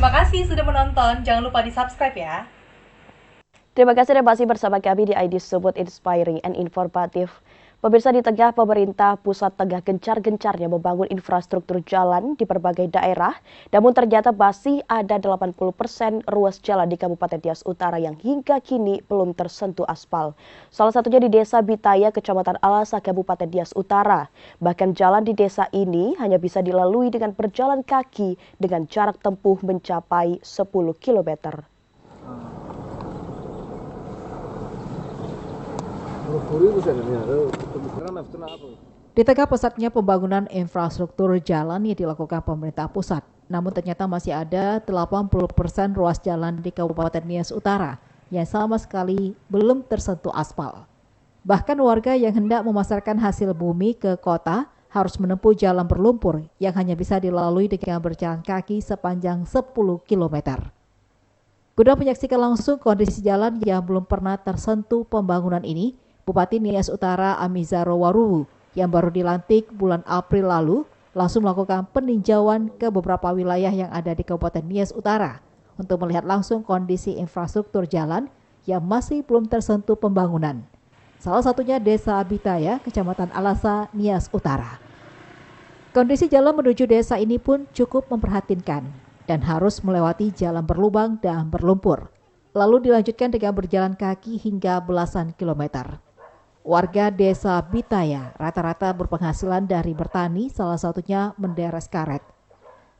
Terima kasih sudah menonton, jangan lupa di-subscribe ya. Terima kasih Anda masih bersama kami di ID Sumut Inspiring and Informatif. Pemirsa, di tengah pemerintah pusat tengah gencar-gencarnya membangun infrastruktur jalan di berbagai daerah, namun ternyata masih ada 80% ruas jalan di Kabupaten Nias Utara yang hingga kini belum tersentuh aspal. Salah satunya di Desa Bitaya, Kecamatan Alasa, Kabupaten Nias Utara. Bahkan jalan di desa ini hanya bisa dilalui dengan berjalan kaki dengan jarak tempuh mencapai 10 km. Di tengah pesatnya pembangunan infrastruktur jalan yang dilakukan pemerintah pusat, namun ternyata masih ada 80% ruas jalan di Kabupaten Nias Utara yang sama sekali belum tersentuh aspal. Bahkan warga yang hendak memasarkan hasil bumi ke kota harus menempuh jalan berlumpur yang hanya bisa dilalui dengan berjalan kaki sepanjang 10 km. Guna menyaksikan langsung kondisi jalan yang belum pernah tersentuh pembangunan ini, Bupati Nias Utara Amizaro Waruwu yang baru dilantik bulan April lalu langsung melakukan peninjauan ke beberapa wilayah yang ada di Kabupaten Nias Utara untuk melihat langsung kondisi infrastruktur jalan yang masih belum tersentuh pembangunan. Salah satunya Desa Bitaya, Kecamatan Alasa, Nias Utara. Kondisi jalan menuju desa ini pun cukup memprihatinkan dan harus melewati jalan berlubang dan berlumpur. Lalu dilanjutkan dengan berjalan kaki hingga belasan kilometer. Warga Desa Bitaya rata-rata berpenghasilan dari bertani, salah satunya menderes karet.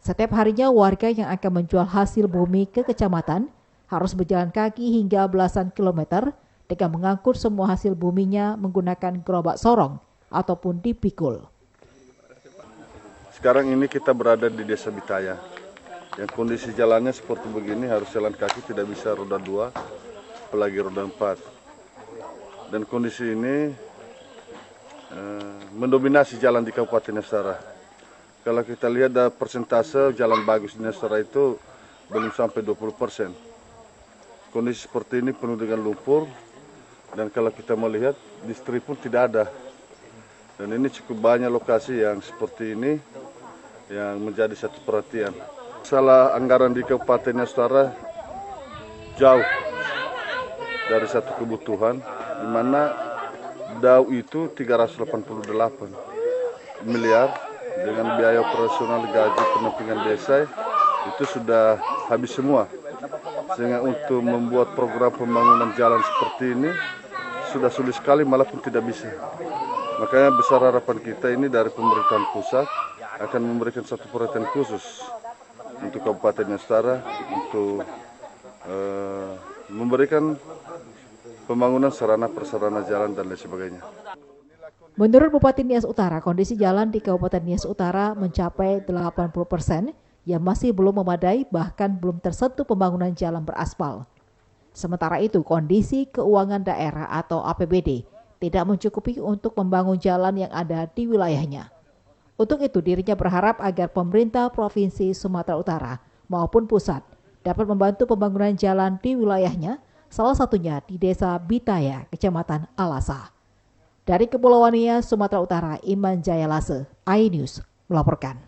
Setiap harinya warga yang akan menjual hasil bumi ke kecamatan harus berjalan kaki hingga belasan kilometer dengan mengangkut semua hasil buminya menggunakan gerobak sorong ataupun dipikul. Sekarang ini kita berada di Desa Bitaya. Yang kondisi jalannya seperti begini, harus jalan kaki, tidak bisa roda 2, apalagi roda 4. Dan kondisi ini mendominasi jalan di Kabupaten Nias Utara. Kalau kita lihat dari persentase jalan bagus di Nias Utara itu belum sampai 20%. Kondisi seperti ini penuh dengan lumpur, dan kalau kita melihat distrik pun tidak ada. Dan ini cukup banyak lokasi yang seperti ini yang menjadi satu perhatian. Masalah anggaran di Kabupaten Nias Utara jauh dari satu kebutuhan, di mana DAU itu 388 miliar dengan biaya operasional gaji pendampingan desa itu sudah habis semua. Sehingga untuk membuat program pembangunan jalan seperti ini sudah sulit sekali, malah pun tidak bisa. Makanya besar harapan kita ini dari pemerintahan pusat akan memberikan satu perhatian khusus untuk Kabupaten Nias Utara untuk memberikan pembangunan sarana prasarana jalan dan lain sebagainya. Menurut Bupati Nias Utara, kondisi jalan di Kabupaten Nias Utara mencapai 80% yang masih belum memadai, bahkan belum tersentuh pembangunan jalan beraspal. Sementara itu, kondisi keuangan daerah atau APBD tidak mencukupi untuk membangun jalan yang ada di wilayahnya. Untuk itu, dirinya berharap agar pemerintah Provinsi Sumatera Utara maupun pusat dapat membantu pembangunan jalan di wilayahnya, salah satunya di Desa Bitaya, Kecamatan Alasa. Dari Kepulauan Nias, Sumatera Utara, Iman Jayalase, iNews melaporkan.